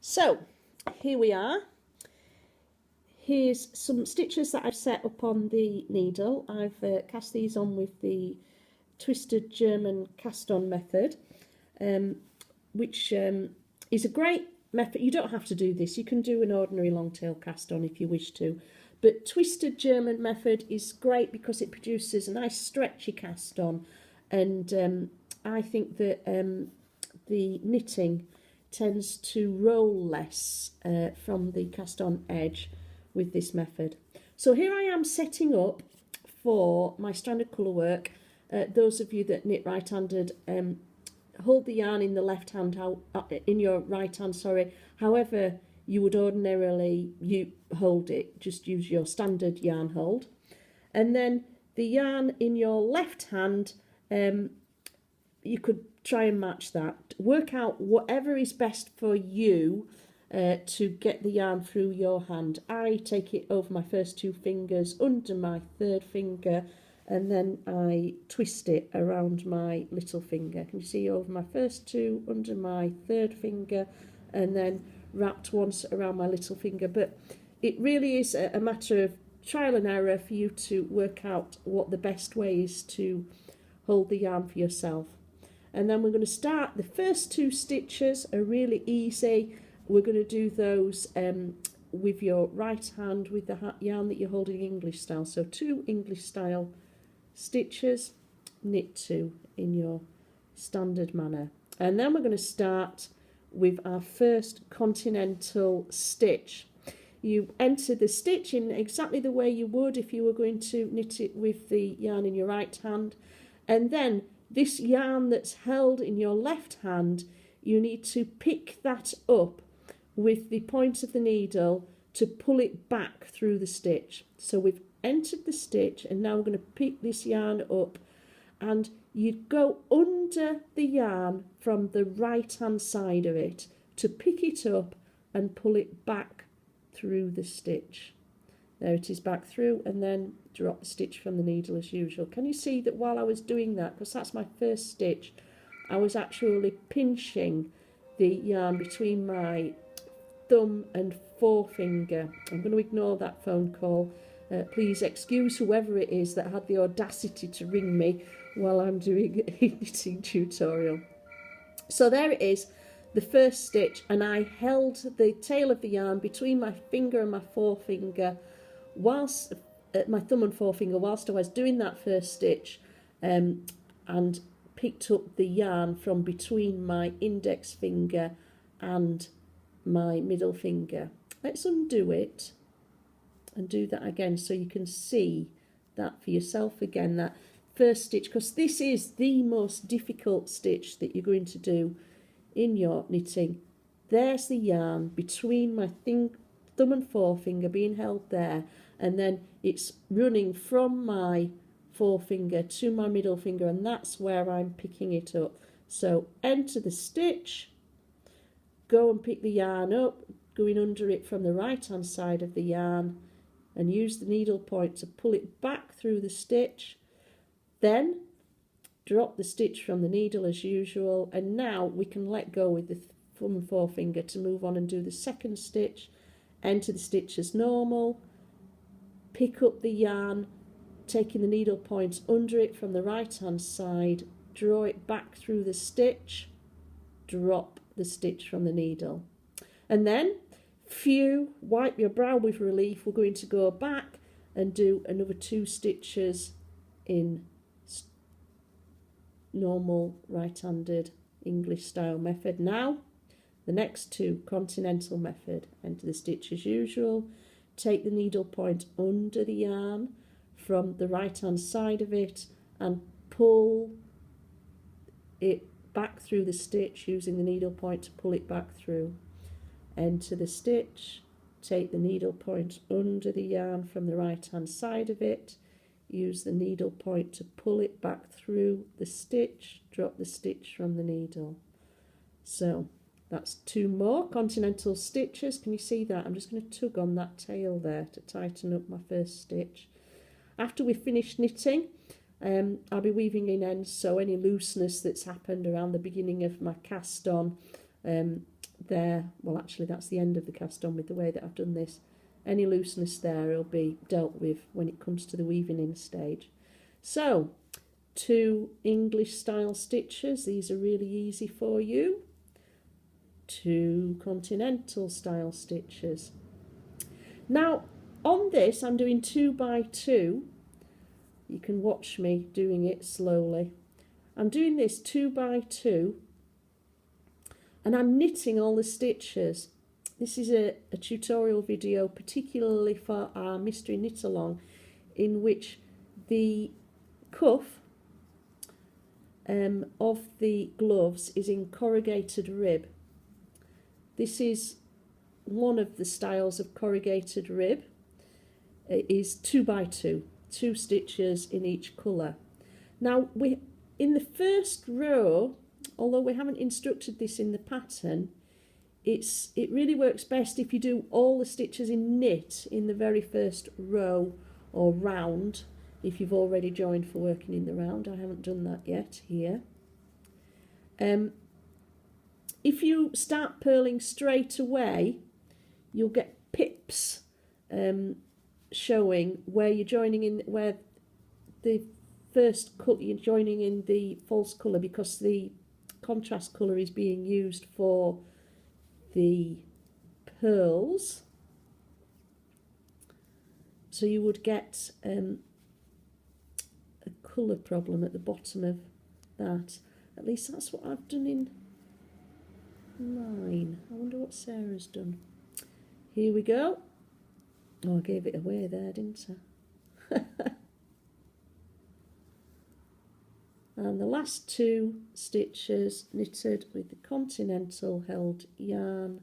So here we are. Here's some stitches that I've set up on the needle. I've cast these on with the Twisted German cast-on method, which is a great method. You don't have to do this. You can do an ordinary long-tail cast-on if you wish to. But Twisted German method is great because it produces a nice stretchy cast-on. And I think that the knitting tends to roll less from the cast-on edge with this method. So here I am setting up for my stranded colour work. Those of you that knit right-handed, hold the yarn in the left hand, in your right hand, sorry, however you would ordinarily hold it. Just use your standard yarn hold. And then the yarn in your left hand, you could try and match that. Work out whatever is best for you to get the yarn through your hand. I take it over my first two fingers, under my third finger, and then I twist it around my little finger. Can you see, over my first two, under my third finger, and then wrapped once around my little finger. But it really is a matter of trial and error for you to work out what the best way is to hold the yarn for yourself. And then we're going to start, the first two stitches are really easy. We're going to do those with your right hand with the yarn that you're holding English style. So 2 English style stitches, knit 2 in your standard manner. And then we're going to start with our first continental stitch. You enter the stitch in exactly the way you would if you were going to knit it with the yarn in your right hand. And then this yarn that's held in your left hand, you need to pick that up with the point of the needle to pull it back through the stitch. So we've entered the stitch and now we're going to pick this yarn up, and you'd go under the yarn from the right hand side of it to pick it up and pull it back through the stitch. There it is, back through, and then drop the stitch from the needle as usual. Can you see that while I was doing that, because that's my first stitch, I was actually pinching the yarn between my thumb and forefinger. I'm going to ignore that phone call. Please excuse whoever it is that had the audacity to ring me while I'm doing a knitting tutorial. So there it is, the first stitch, and I held the tail of the yarn between my finger and my forefinger, whilst my thumb and forefinger, whilst I was doing that first stitch, and picked up the yarn from between my index finger and my middle finger. Let's undo it and do that again so you can see that for yourself again, that first stitch, because this is the most difficult stitch that you're going to do in your knitting. There's the yarn between my thumb and forefinger being held there, and then it's running from my forefinger to my middle finger, and that's where I'm picking it up. So enter the stitch, go and pick the yarn up, going under it from the right hand side of the yarn, and use the needle point to pull it back through the stitch. Then drop the stitch from the needle as usual, and now we can let go with the thumb and forefinger to move on and do the second stitch. Enter the stitch as normal, pick up the yarn, taking the needle point under it from the right hand side, draw it back through the stitch, drop the stitch from the needle, and then wipe your brow with relief. We're going to go back and do another 2 stitches in normal right-handed English style method. Now the next 2, Continental method. Enter the stitch as usual, take the needle point under the yarn from the right hand side of it and pull it back through the stitch using the needle point to pull it back through. Enter the stitch, take the needle point under the yarn from the right hand side of it, use the needle point to pull it back through the stitch, drop the stitch from the needle. So that's 2 more continental stitches. Can you see that? I'm just going to tug on that tail there to tighten up my first stitch. After we've finished knitting, I'll be weaving in ends, so any looseness that's happened around the beginning of my cast on there, well actually that's the end of the cast on with the way that I've done this. Any looseness there will be dealt with when it comes to the weaving in stage. So 2 English style stitches, these are really easy for you. 2 continental style stitches. Now on this I'm doing 2 by 2. You can watch me doing it slowly. I'm doing this 2 by 2 and I'm knitting all the stitches. This is a tutorial video particularly for our mystery knit along, in which the cuff of the gloves is in corrugated rib. This is one of the styles of corrugated rib. It is 2 by 2, 2 stitches in each colour. Now in the first row, although we haven't instructed this in the pattern, it really works best if you do all the stitches in knit in the very first row or round, if you've already joined for working in the round. I haven't done that yet here. If you start purling straight away, you'll get pips showing where you're joining in, where the first cut you're joining in the false colour, because the contrast colour is being used for the pearls. So you would get a colour problem at the bottom of that. At least that's what I've done in mine. I wonder what Sarah's done. Here we go. Oh, I gave it away there, didn't I? And the last 2 stitches knitted with the Continental held yarn